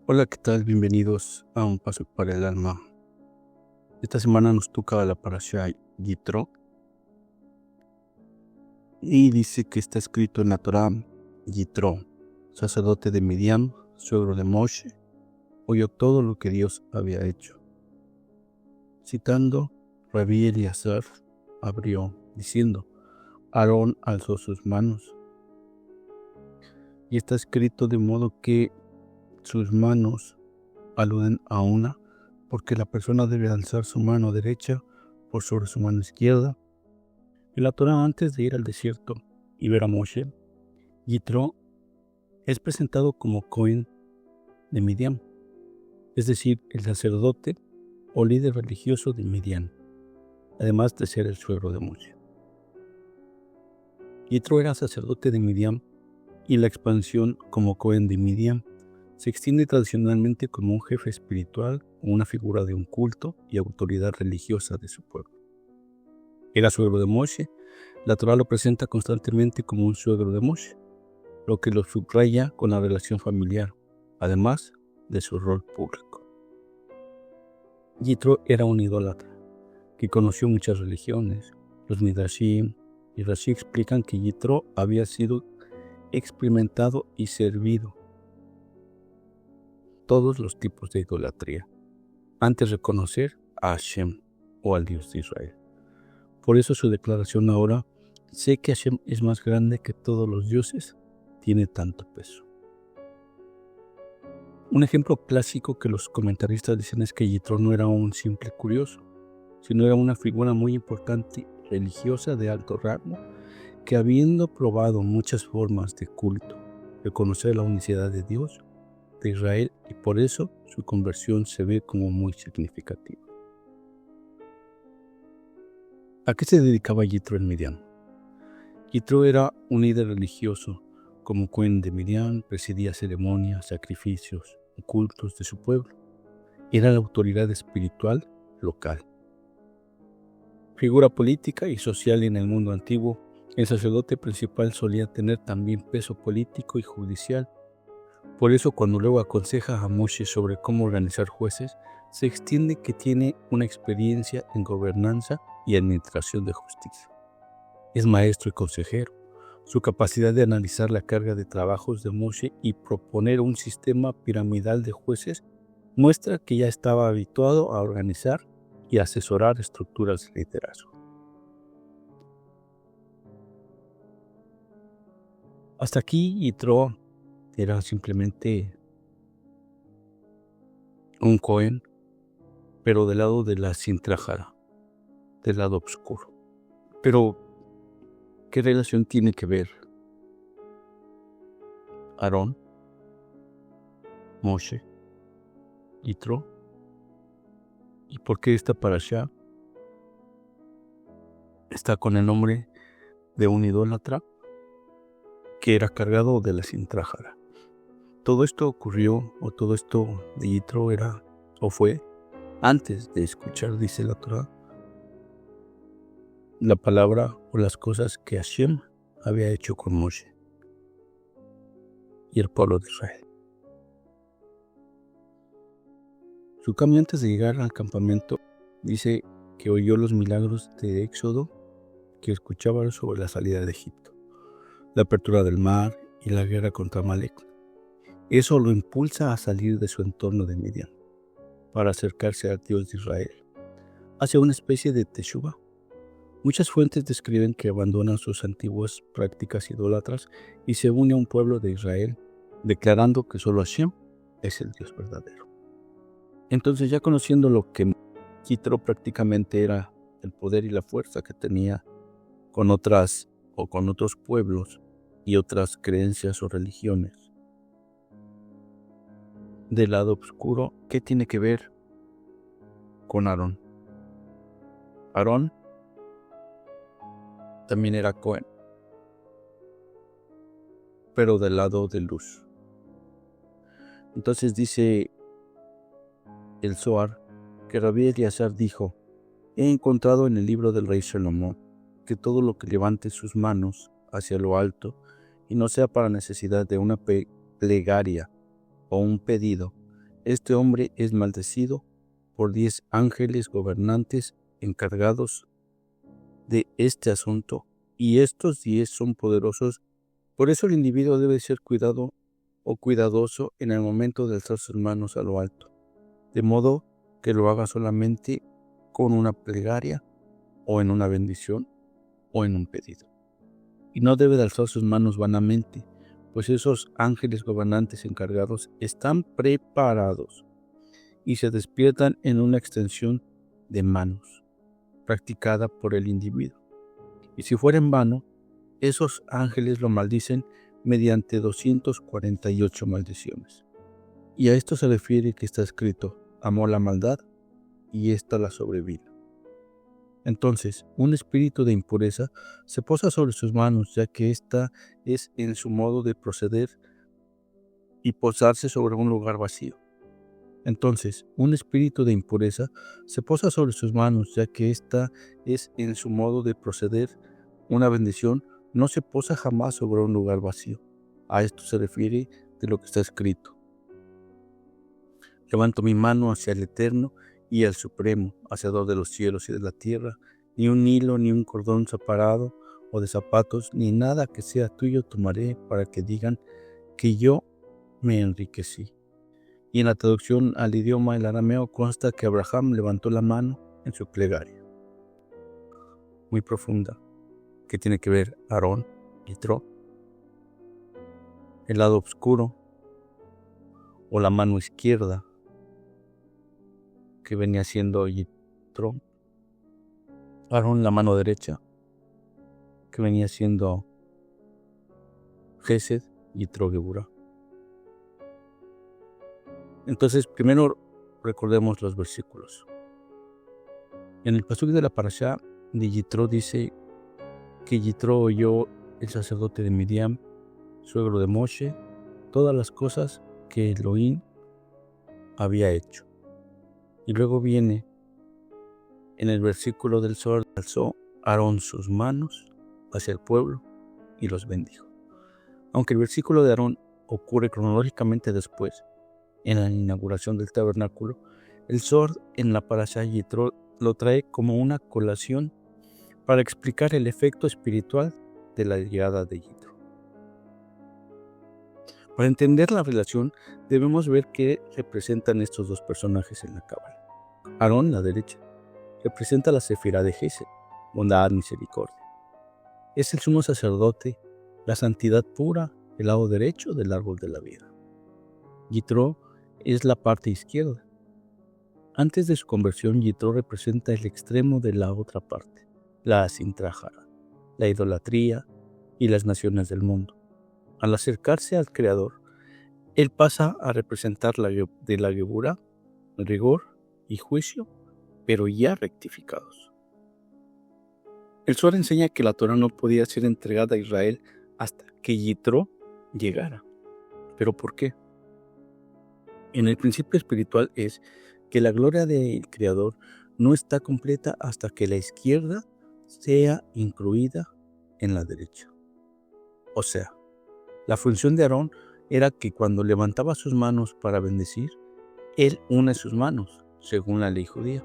Hola, ¿qué tal? Bienvenidos a Un Paso para el Alma. Esta semana nos toca la parasha Yitro y dice que está escrito en la Torá: Yitro, sacerdote de Midian, suegro de Moshe, oyó todo lo que Dios había hecho. Citando, Rabí Eliezer abrió diciendo: Aarón alzó sus manos. Y está escrito de modo que sus manos aluden a una, porque la persona debe alzar su mano derecha por sobre su mano izquierda. En la Torá, antes de ir al desierto y ver a Moshe, Yitro es presentado como Cohen de Midian, es decir, el sacerdote o líder religioso de Midian, además de ser el suegro de Moshe. Yitro era sacerdote de Midian y la expansión como Cohen de Midian se extiende tradicionalmente como un jefe espiritual o una figura de un culto y autoridad religiosa de su pueblo. Era suegro de Moshe. La Torá lo presenta constantemente como un suegro de Moshe, lo que lo subraya con la relación familiar, además de su rol público. Yitro era un idólatra que conoció muchas religiones. Los Midrashim y Rashi explican que Yitro había sido experimentado y servido todos los tipos de idolatría antes de reconocer a Hashem o al Dios de Israel. Por eso su declaración ahora: sé que Hashem es más grande que todos los dioses, tiene tanto peso. Un ejemplo clásico que los comentaristas dicen es que Yitro no era un simple curioso, sino era una figura muy importante religiosa de alto rango que, habiendo probado muchas formas de culto, reconocer la unicidad de Dios, de Israel, y por eso su conversión se ve como muy significativa. ¿A qué se dedicaba Yitro en Midian? Yitro era un líder religioso. Como Cohen de Midian, presidía ceremonias, sacrificios y cultos de su pueblo. Era la autoridad espiritual local. Figura política y social en el mundo antiguo, el sacerdote principal solía tener también peso político y judicial. Por eso, cuando luego aconseja a Moshe sobre cómo organizar jueces, se extiende que tiene una experiencia en gobernanza y administración de justicia. Es maestro y consejero. Su capacidad de analizar la carga de trabajos de Moshe y proponer un sistema piramidal de jueces muestra que ya estaba habituado a organizar y asesorar estructuras de liderazgo. Hasta aquí Yitro era simplemente un Cohen, pero del lado de la Sintrahara, del lado oscuro. Pero, ¿qué relación tiene que ver Aarón, Moshe, Yitro? ¿Y por qué esta parasha está con el nombre de un idólatra que era cargado de la Sintrahara? Todo esto ocurrió, o todo esto de Yitro era, o fue, antes de escuchar, dice la Torá, la palabra o las cosas que Hashem había hecho con Moshe y el pueblo de Israel. Su cambio antes de llegar al campamento dice que oyó los milagros de Éxodo que escuchaba sobre la salida de Egipto, la apertura del mar y la guerra contra Amalek. Eso lo impulsa a salir de su entorno de Midian para acercarse al Dios de Israel. Hace una especie de teshuva. Muchas fuentes describen que abandona sus antiguas prácticas idólatras y se une a un pueblo de Israel, declarando que solo Hashem es el Dios verdadero. Entonces, ya conociendo lo que Yitro prácticamente era, el poder y la fuerza que tenía con otros pueblos y otras creencias o religiones, del lado oscuro, ¿qué tiene que ver con Aarón? Aarón también era Cohen, pero del lado de luz. Entonces dice el Zohar que Rabí Eliezer dijo: he encontrado en el libro del rey Salomón que todo lo que levante sus manos hacia lo alto y no sea para necesidad de una plegaria o un pedido, este hombre es maldecido por 10 ángeles gobernantes encargados de este asunto, y estos 10 son poderosos. Por eso el individuo debe ser cuidado o cuidadoso en el momento de alzar sus manos a lo alto, de modo que lo haga solamente con una plegaria o en una bendición o en un pedido. Y no debe de alzar sus manos vanamente, pues esos ángeles gobernantes encargados están preparados y se despiertan en una extensión de manos, practicada por el individuo. Y si fuera en vano, esos ángeles lo maldicen mediante 248 maldiciones. Y a esto se refiere que está escrito: amó la maldad y ésta la sobrevino. Entonces, un espíritu de impureza se posa sobre sus manos, ya que ésta es en su modo de proceder y posarse sobre un lugar vacío. Entonces, un espíritu de impureza se posa sobre sus manos, ya que ésta es en su modo de proceder. Una bendición no se posa jamás sobre un lugar vacío. A esto se refiere de lo que está escrito: levanto mi mano hacia el Eterno y al Supremo, Hacedor de los cielos y de la tierra. Ni un hilo, ni un cordón separado o de zapatos, ni nada que sea tuyo tomaré, para que digan que yo me enriquecí. Y en la traducción al idioma el arameo consta que Abraham levantó la mano en su plegaria. Muy profunda, que tiene que ver Aarón, Yitro, el lado oscuro o la mano izquierda, que venía siendo Yitro. Aarón, la mano derecha, que venía siendo Gesed, Yitro, Geburah. Entonces, primero recordemos los versículos. En el pasuk de la parashá de Yitro dice que Yitro oyó, el sacerdote de Midian, suegro de Moshe, todas las cosas que Elohim había hecho. Y luego viene en el versículo del Zohar: alzó Aarón sus manos hacia el pueblo y los bendijo. Aunque el versículo de Aarón ocurre cronológicamente después, en la inauguración del tabernáculo, el Zohar en la parashá Yitro lo trae como una colación para explicar el efecto espiritual de la llegada de Yitro. Para entender la relación, debemos ver qué representan estos dos personajes en la cábala. Aarón, la derecha, representa la sefirá de Gesed, bondad, misericordia. Es el sumo sacerdote, la santidad pura, el lado derecho del árbol de la vida. Yitro es la parte izquierda. Antes de su conversión, Yitro representa el extremo de la otra parte, la Asintrahara, la idolatría y las naciones del mundo. Al acercarse al Creador, él pasa a representar de la Geburah, rigor y juicio, pero ya rectificados. El Zohar enseña que la Torah no podía ser entregada a Israel hasta que Yitro llegara. ¿Pero por qué? En el principio espiritual es que la gloria del Creador no está completa hasta que la izquierda sea incluida en la derecha. O sea, la función de Aarón era que cuando levantaba sus manos para bendecir, él une sus manos, según la ley judía.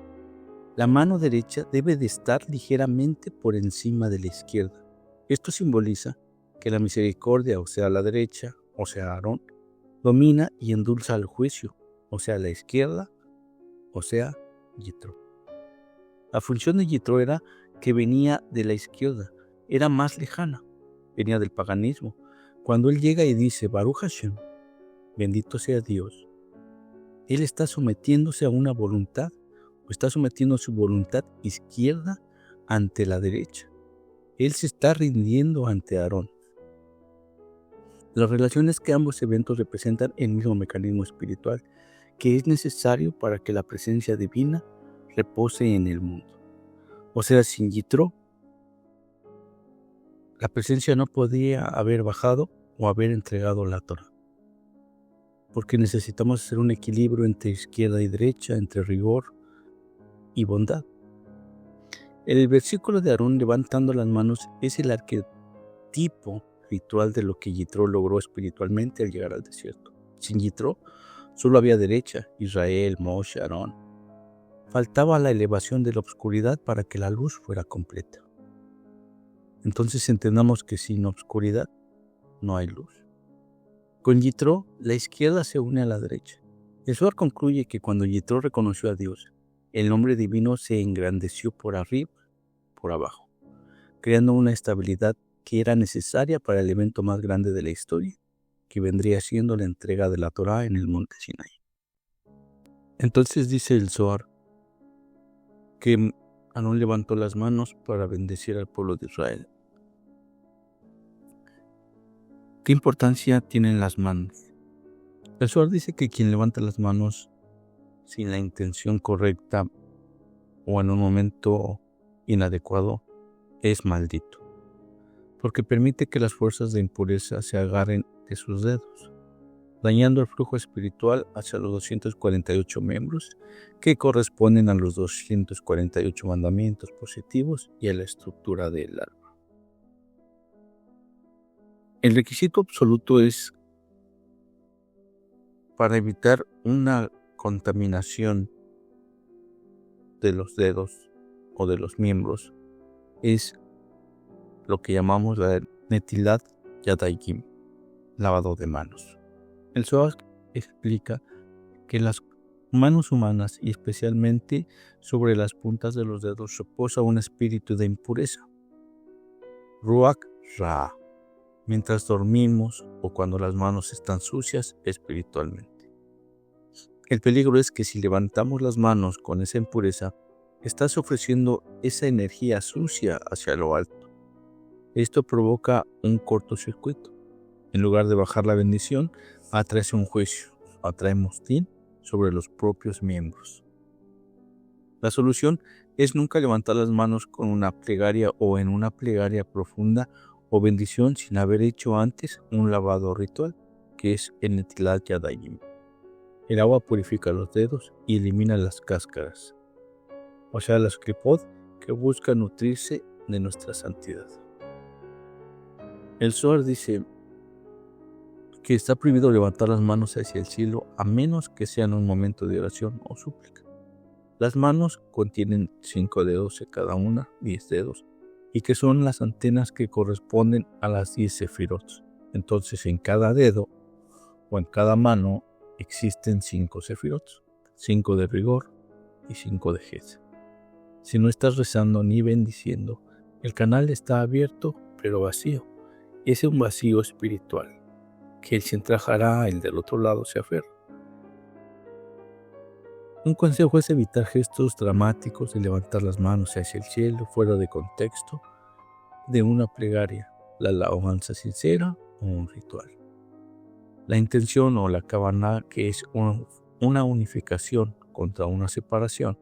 La mano derecha debe de estar ligeramente por encima de la izquierda. Esto simboliza que la misericordia, o sea, la derecha, o sea, Aarón, domina y endulza el juicio, o sea, la izquierda, o sea, Yitro. La función de Yitro era que venía de la izquierda, era más lejana, venía del paganismo. Cuando él llega y dice Baruch Hashem, bendito sea Dios, él está sometiéndose a una voluntad, o está sometiendo su voluntad izquierda ante la derecha. Él se está rindiendo ante Aarón. Las relaciones que ambos eventos representan el mismo mecanismo espiritual que es necesario para que la presencia divina repose en el mundo. O sea, sin Yitro, la presencia no podía haber bajado o haber entregado la Torah. Porque necesitamos hacer un equilibrio entre izquierda y derecha, entre rigor y bondad. El versículo de Aarón levantando las manos es el arquetipo ritual de lo que Yitro logró espiritualmente al llegar al desierto. Sin Yitro, Solo había derecha, Israel, Moshe, Aarón. Faltaba la elevación de la oscuridad para que la luz fuera completa. Entonces entendamos que sin oscuridad no hay luz. Con Yitro, la izquierda se une a la derecha. El Zohar concluye que cuando Yitro reconoció a Dios, el nombre divino se engrandeció por arriba, por abajo, creando una estabilidad que era necesaria para el evento más grande de la historia, que vendría siendo la entrega de la Torá en el monte Sinai. Entonces dice el Zohar que Aarón levantó las manos para bendecir al pueblo de Israel. ¿Qué importancia tienen las manos? El Zohar dice que quien levanta las manos sin la intención correcta o en un momento inadecuado es maldito, porque permite que las fuerzas de impureza se agarren de sus dedos, dañando el flujo espiritual hacia los 248 miembros que corresponden a los 248 mandamientos positivos y a la estructura del alma. El requisito absoluto es para evitar una contaminación de los dedos o de los miembros, es lo que llamamos la Netilat Yadayim, lavado de manos. El Zohar explica que las manos humanas y especialmente sobre las puntas de los dedos reposa un espíritu de impureza, Ruach Ra, mientras dormimos o cuando las manos están sucias espiritualmente. El peligro es que si levantamos las manos con esa impureza, estás ofreciendo esa energía sucia hacia lo alto. Esto provoca un cortocircuito. En lugar de bajar la bendición, atrae un juicio, atrae mostín sobre los propios miembros. La solución es nunca levantar las manos con una plegaria o en una plegaria profunda o bendición sin haber hecho antes un lavado ritual, que es el Netilat Yadayim. El agua purifica los dedos y elimina las cáscaras, o sea, las klipot que buscan nutrirse de nuestra santidad. El Zohar dice que está prohibido levantar las manos hacia el cielo a menos que sea en un momento de oración o súplica. Las manos contienen 5 dedos de cada una, 10 dedos, y que son las antenas que corresponden a las 10 sefirot. Entonces en cada dedo o en cada mano existen 5 sefirot, 5 de rigor y 5 de jes. Si no estás rezando ni bendiciendo, el canal está abierto pero vacío. Es un vacío espiritual, que el sin trajará, el del otro lado se aferra. Un consejo es evitar gestos dramáticos de levantar las manos hacia el cielo fuera de contexto de una plegaria, la alabanza sincera o un ritual. La intención o la kavaná, que es una unificación contra una separación,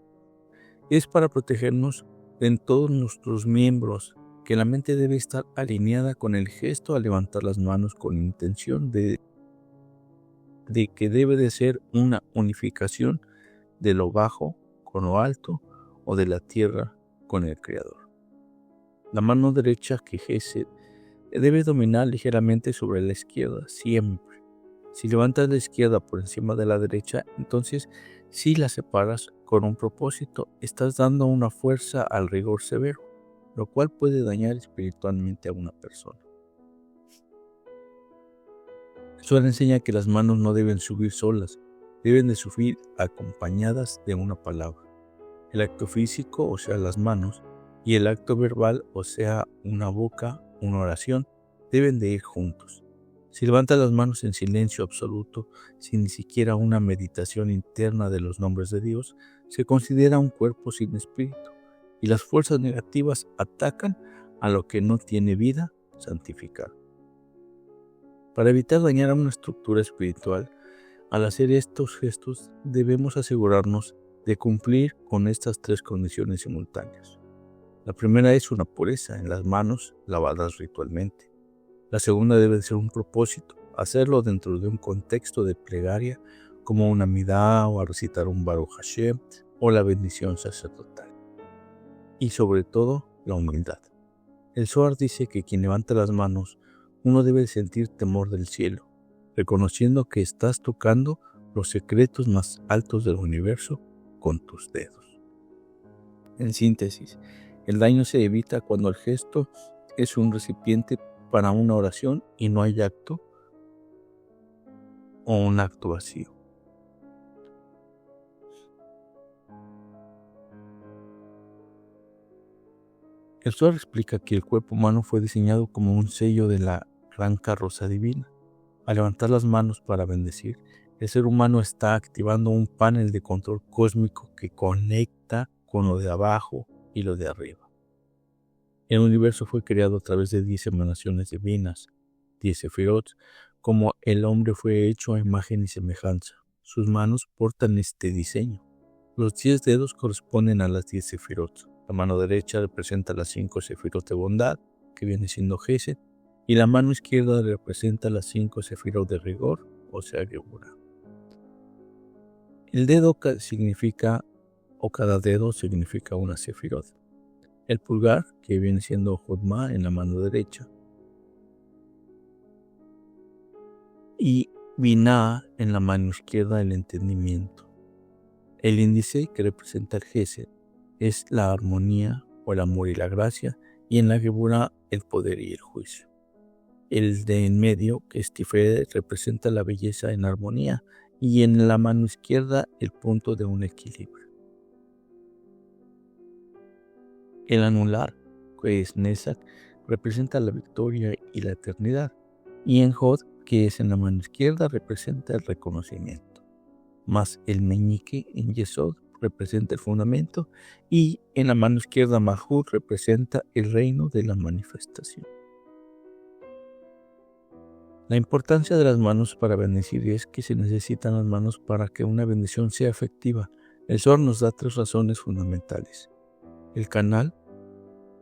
es para protegernos en todos nuestros miembros, que la mente debe estar alineada con el gesto al levantar las manos con intención de que debe de ser una unificación de lo bajo con lo alto o de la tierra con el Creador. La mano derecha, que Gesed, debe dominar ligeramente sobre la izquierda, siempre. Si levantas la izquierda por encima de la derecha, entonces si la separas con un propósito, estás dando una fuerza al rigor severo, lo cual puede dañar espiritualmente a una persona. Zohar enseña que las manos no deben subir solas, deben de subir acompañadas de una palabra. El acto físico, o sea, las manos, y el acto verbal, o sea, una boca, una oración, deben de ir juntos. Si levantas las manos en silencio absoluto, sin ni siquiera una meditación interna de los nombres de Dios, se considera un cuerpo sin espíritu, y las fuerzas negativas atacan a lo que no tiene vida santificada. Para evitar dañar a una estructura espiritual, al hacer estos gestos debemos asegurarnos de cumplir con estas 3 condiciones simultáneas. La primera es una pureza en las manos lavadas ritualmente. La segunda debe ser un propósito, hacerlo dentro de un contexto de plegaria como una midá o a recitar un Baruch Hashem o la bendición sacerdotal. Y sobre todo, la humildad. El Zohar dice que quien levanta las manos, uno debe sentir temor del cielo, reconociendo que estás tocando los secretos más altos del universo con tus dedos. En síntesis, el daño se evita cuando el gesto es un recipiente para una oración y no hay acto o un acto vacío. El Zohar explica que el cuerpo humano fue diseñado como un sello de la gran carroza divina. Al levantar las manos para bendecir, el ser humano está activando un panel de control cósmico que conecta con lo de abajo y lo de arriba. El universo fue creado a través de 10 emanaciones divinas, 10 sefirot, como el hombre fue hecho a imagen y semejanza. Sus manos portan este diseño. Los 10 dedos corresponden a las 10 sefirot. La mano derecha representa las 5 sefirot de bondad, que viene siendo Gesed, y la mano izquierda representa las 5 sefirot de rigor, o sea, Geburah. El dedo significa, o cada dedo significa una sefirot. El pulgar, que viene siendo Jodma en la mano derecha, y Binah en la mano izquierda, el entendimiento. El índice, que representa el Gesed, es la armonía o el amor y la gracia, y en la Geburah el poder y el juicio. El de en medio, que es Tiferet, representa la belleza en armonía, y en la mano izquierda el punto de un equilibrio. El anular, que es Nesak, representa la victoria y la eternidad, y en Hod, que es en la mano izquierda, representa el reconocimiento. Más el meñique en Yesod representa el fundamento, y en la mano izquierda Malhut representa el reino de la manifestación. La importancia de las manos para bendecir es que se necesitan las manos para que una bendición sea efectiva. El Zohar nos da 3 razones fundamentales. El canal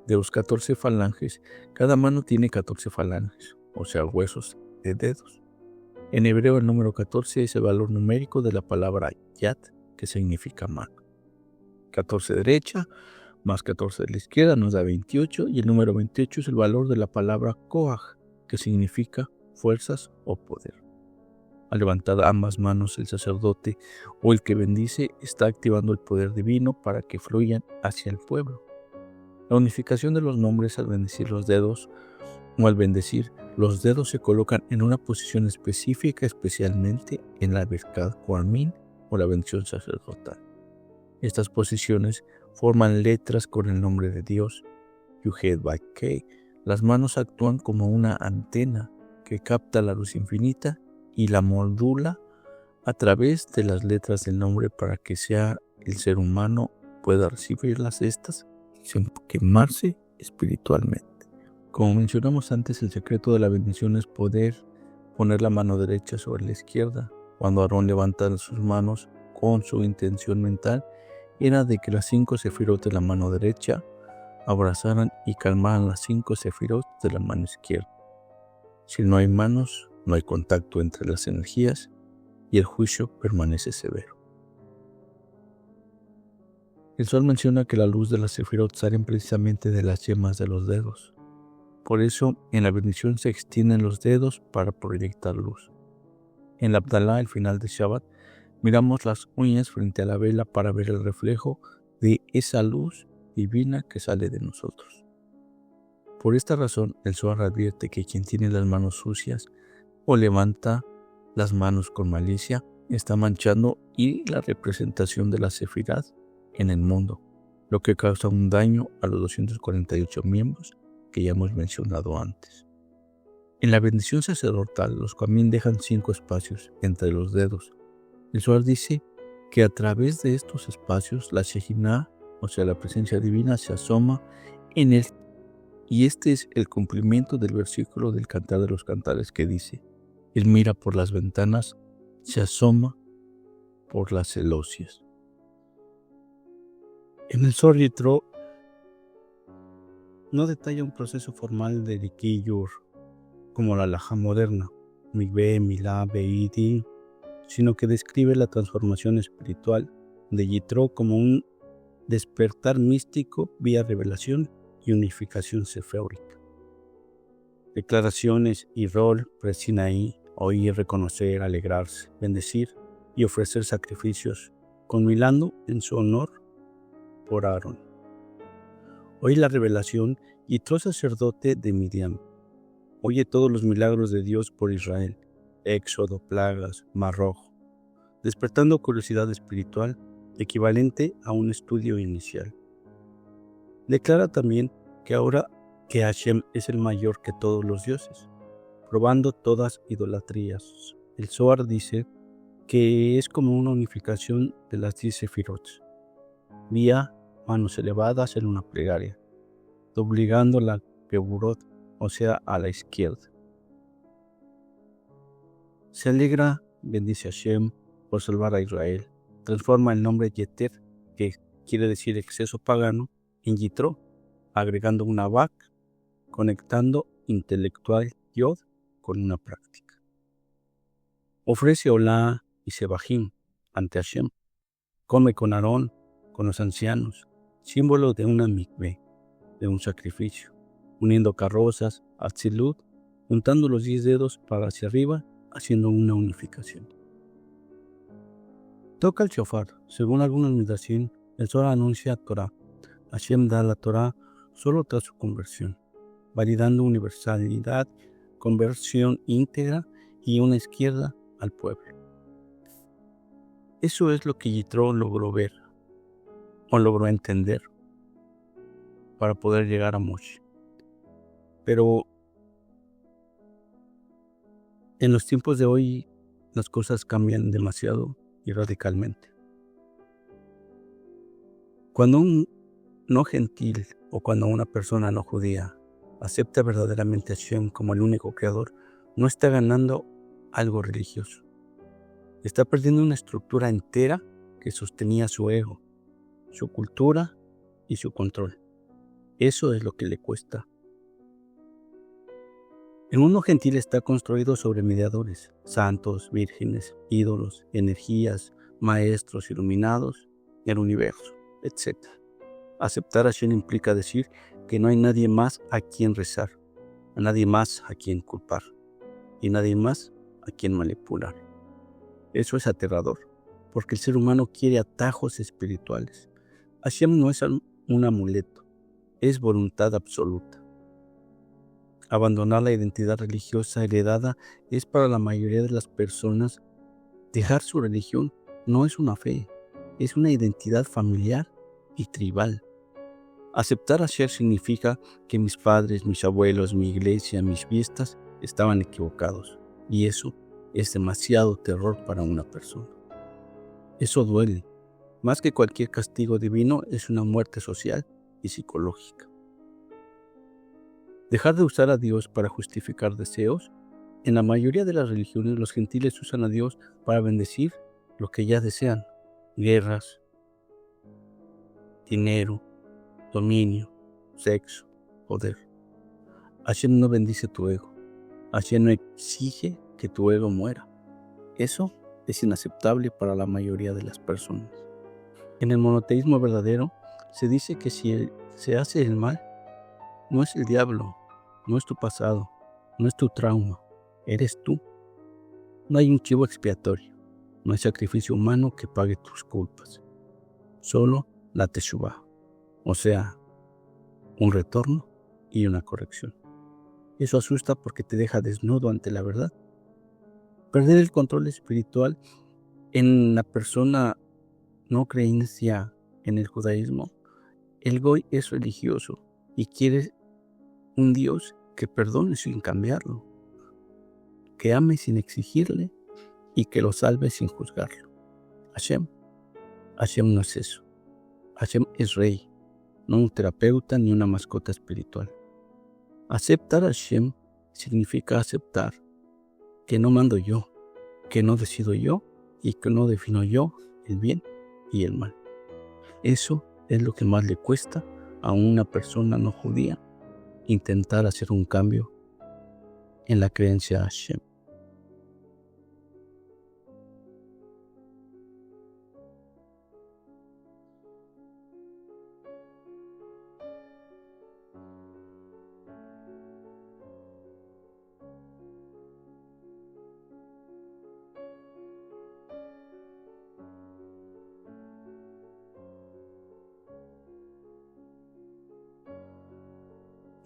de los 14 falanges, cada mano tiene 14 falanges, o sea, huesos de dedos. En hebreo el número 14 es el valor numérico de la palabra yad, que significa mano. 14 derecha más 14 de la izquierda nos da 28, y el número 28 es el valor de la palabra koach, que significa fuerzas o poder. Al levantar ambas manos, el sacerdote o el que bendice está activando el poder divino para que fluyan hacia el pueblo. La unificación de los nombres al bendecir los dedos o al bendecir, los dedos se colocan en una posición específica, especialmente en la Birkat Kohanim o la bendición sacerdotal. Estas posiciones forman letras con el nombre de Dios, Yuhed Vay. Las manos actúan como una antena que capta la luz infinita y la modula a través de las letras del nombre para que sea el ser humano pueda recibirlas estas sin quemarse espiritualmente. Como mencionamos antes, el secreto de la bendición es poder poner la mano derecha sobre la izquierda. Cuando Aarón levanta sus manos con su intención mental, era de que las 5 sefirot de la mano derecha abrazaran y calmaran las 5 sefirot de la mano izquierda. Si no hay manos, no hay contacto entre las energías y el juicio permanece severo. El Sol menciona que la luz de las sefirot salen precisamente de las yemas de los dedos. Por eso, en la bendición se extienden los dedos para proyectar luz. En la Abdalá, al final de Shabbat, miramos las uñas frente a la vela para ver el reflejo de esa luz divina que sale de nosotros. Por esta razón, el Zohar advierte que quien tiene las manos sucias o levanta las manos con malicia está manchando y la representación de la sefirot en el mundo, lo que causa un daño a los 248 miembros que ya hemos mencionado antes. En la bendición sacerdotal, los Kohanim dejan 5 espacios entre los dedos. El Zohar dice que a través de estos espacios la Shejinah, o sea, la presencia divina, se asoma en él. Y este es el cumplimiento del versículo del Cantar de los Cantares que dice: Él mira por las ventanas, se asoma por las celosías. En el Zohar Yitro no detalla un proceso formal de Likiyur como la halajá moderna, Mikveh, Milá, Beidin, sino que describe la transformación espiritual de Yitro como un despertar místico vía revelación y unificación seféurica. Declaraciones y rol, presinaí, oír, reconocer, alegrarse, bendecir, y ofrecer sacrificios, conmilando en su honor por Aarón. Oye la revelación, Yitro, sacerdote de Midian. Oye todos los milagros de Dios por Israel, éxodo, plagas, mar rojo, despertando curiosidad espiritual equivalente a un estudio inicial. Declara también que ahora que Hashem es el mayor que todos los dioses, probando todas idolatrías. El Zohar dice que es como una unificación de las 10 sefirot, vía manos elevadas en una plegaria, doblegando la Geburot, o sea, a la izquierda. Se alegra, bendice a Hashem por salvar a Israel, transforma el nombre Yeter, que quiere decir exceso pagano, en Yitro, agregando una Vak, conectando intelectual Yod con una práctica. Ofrece Olá y Sebahim ante Hashem. Come con Aarón, con los ancianos, símbolo de una mikveh, de un sacrificio, uniendo carrozas, atzilut, juntando los 10 dedos para hacia arriba, haciendo una unificación. Toca el shofar. Según algunos midrashim, el Zohar anuncia Torah. Hashem da la Torah solo tras su conversión, validando universalidad, conversión íntegra y una izquierda al pueblo. Eso es lo que Yitro logró ver o logró entender para poder llegar a Moshe. Pero en los tiempos de hoy las cosas cambian demasiado y radicalmente. Cuando un no gentil o cuando una persona no judía acepta verdaderamente a Hashem como el único creador, no está ganando algo religioso. Está perdiendo una estructura entera que sostenía su ego, su cultura y su control. Eso es lo que le cuesta. El mundo gentil está construido sobre mediadores, santos, vírgenes, ídolos, energías, maestros iluminados, el universo, etc. Aceptar a Hashem implica decir que no hay nadie más a quien rezar, a nadie más a quien culpar y nadie más a quien manipular. Eso es aterrador, porque el ser humano quiere atajos espirituales. Hashem no es un amuleto, es voluntad absoluta. Abandonar la identidad religiosa heredada es para la mayoría de las personas. Dejar su religión no es una fe, es una identidad familiar y tribal. Aceptar a Hashem significa que mis padres, mis abuelos, mi iglesia, mis fiestas estaban equivocados. Y eso es demasiado terror para una persona. Eso duele. Más que cualquier castigo divino, es una muerte social y psicológica. Dejar de usar a Dios para justificar deseos. En la mayoría de las religiones, los gentiles usan a Dios para bendecir lo que ya desean: guerras, dinero, dominio, sexo, poder. Hashem no bendice tu ego. Hashem no exige que tu ego muera. Eso es inaceptable para la mayoría de las personas. En el monoteísmo verdadero se dice que si se hace el mal, no es el diablo, no es tu pasado, no es tu trauma, eres tú. No hay un chivo expiatorio, no hay sacrificio humano que pague tus culpas. Solo la teshuvah, o sea, un retorno y una corrección. Eso asusta porque te deja desnudo ante la verdad. Perder el control espiritual en la persona no creencia en el judaísmo. El goy es religioso y quiere un Dios que perdone sin cambiarlo, que ame sin exigirle y que lo salve sin juzgarlo. Hashem no es eso. Hashem es rey, no un terapeuta ni una mascota espiritual. Aceptar a Hashem significa aceptar que no mando yo, que no decido yo y que no defino yo el bien y el mal. Eso es lo que más le cuesta a una persona no judía, intentar hacer un cambio en la creencia a Hashem.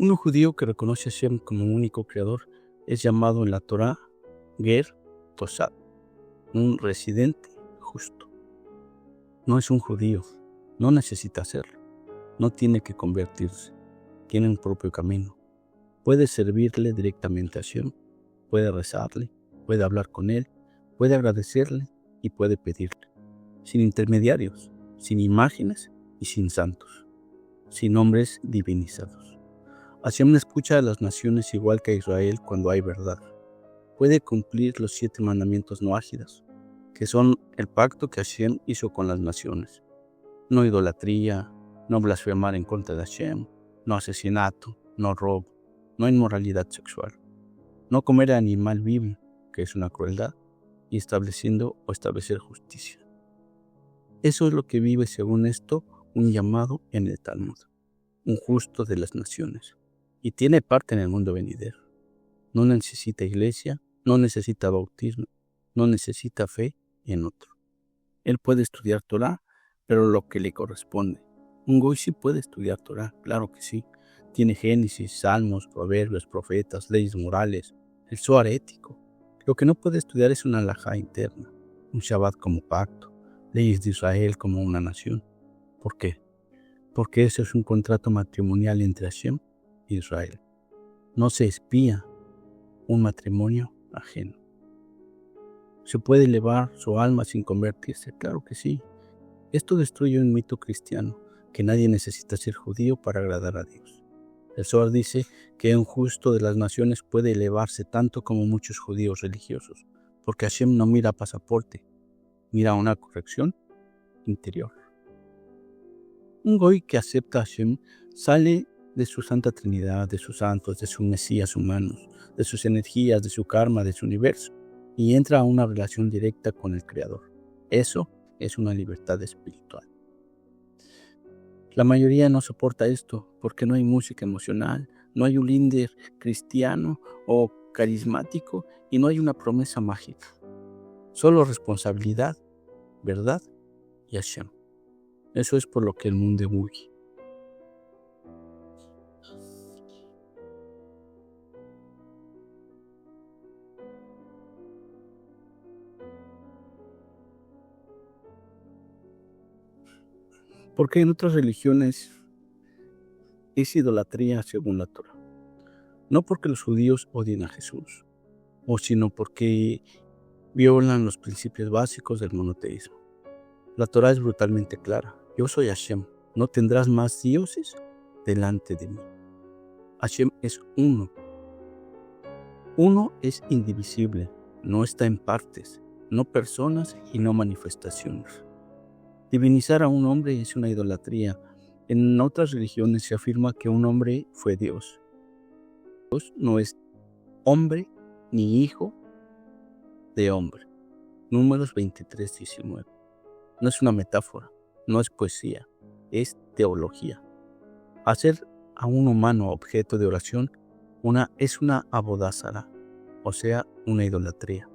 Un judío que reconoce a Hashem como único creador es llamado en la Torá Ger Tosad, un residente justo. No es un judío, no necesita hacerlo, no tiene que convertirse, tiene un propio camino. Puede servirle directamente a Hashem, puede rezarle, puede hablar con él, puede agradecerle y puede pedirle, sin intermediarios, sin imágenes y sin santos, sin hombres divinizados. Hashem escucha a las naciones igual que a Israel cuando hay verdad. Puede cumplir los 7 mandamientos noágidas, que son el pacto que Hashem hizo con las naciones. No idolatría, no blasfemar en contra de Hashem, no asesinato, no robo, no inmoralidad sexual, no comer animal vivo, que es una crueldad, y establecer justicia. Eso es lo que vive, según esto, un llamado en el Talmud, un justo de las naciones, y tiene parte en el mundo venidero. No necesita iglesia, no necesita bautismo, no necesita fe en otro. Él puede estudiar Torah, pero lo que le corresponde. Un goy sí puede estudiar Torah, claro que sí. Tiene Génesis, Salmos, Proverbios, Profetas, leyes morales, el Zohar ético. Lo que no puede estudiar es una halajá interna, un Shabbat como pacto, leyes de Israel como una nación. ¿Por qué? Porque eso es un contrato matrimonial entre Hashem e Israel. No se espía un matrimonio ajeno. ¿Se puede elevar su alma sin convertirse? Claro que sí. Esto destruye un mito cristiano, que nadie necesita ser judío para agradar a Dios. El Zohar dice que un justo de las naciones puede elevarse tanto como muchos judíos religiosos, porque Hashem no mira pasaporte, mira una corrección interior. Un goy que acepta a Hashem sale de su Santa Trinidad, de sus santos, de sus mesías humanos, de sus energías, de su karma, de su universo, y entra a una relación directa con el Creador. Eso es una libertad espiritual. La mayoría no soporta esto porque no hay música emocional, no hay un líder cristiano o carismático y no hay una promesa mágica. Solo responsabilidad, verdad y Hashem. Eso es por lo que el mundo huye. Porque en otras religiones es idolatría según la Torah. No porque los judíos odien a Jesús, sino porque violan los principios básicos del monoteísmo. La Torah es brutalmente clara. Yo soy Hashem. No tendrás más dioses delante de mí. Hashem es uno. Uno es indivisible. No está en partes, no personas y no manifestaciones. Divinizar a un hombre es una idolatría. En otras religiones se afirma que un hombre fue Dios. Dios no es hombre ni hijo de hombre. Números 23:19. No es una metáfora, no es poesía, es teología. Hacer a un humano objeto de oración es una abodázara, o sea, una idolatría.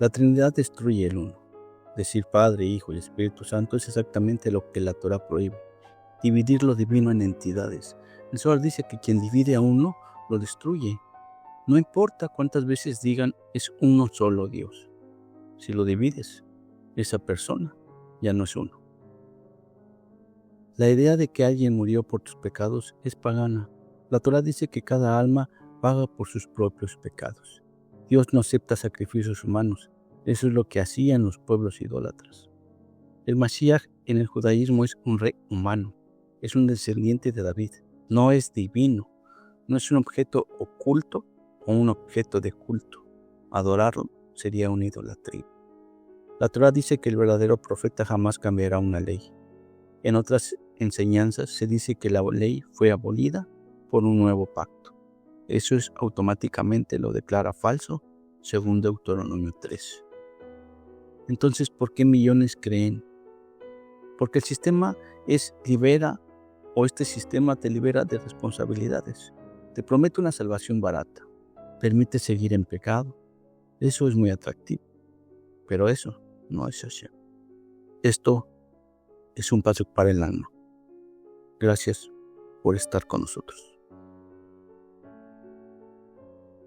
La Trinidad destruye el uno. Decir Padre, Hijo y Espíritu Santo es exactamente lo que la Torah prohíbe. Dividir lo divino en entidades. El Zohar dice que quien divide a uno, lo destruye. No importa cuántas veces digan, es uno solo Dios. Si lo divides, esa persona ya no es uno. La idea de que alguien murió por tus pecados es pagana. La Torah dice que cada alma paga por sus propios pecados. Dios no acepta sacrificios humanos. Eso es lo que hacían los pueblos idólatras. El Mashiach en el judaísmo es un rey humano, es un descendiente de David, no es divino, no es un objeto oculto o un objeto de culto. Adorarlo sería una idolatría. La Torah dice que el verdadero profeta jamás cambiará una ley. En otras enseñanzas se dice que la ley fue abolida por un nuevo pacto. Eso es automáticamente lo declara falso, según Deuteronomio 3. Entonces, ¿por qué millones creen? Porque el sistema este sistema te libera de responsabilidades. Te promete una salvación barata. Permite seguir en pecado. Eso es muy atractivo. Pero eso no es Hashem. Esto es un paso para el alma. Gracias por estar con nosotros.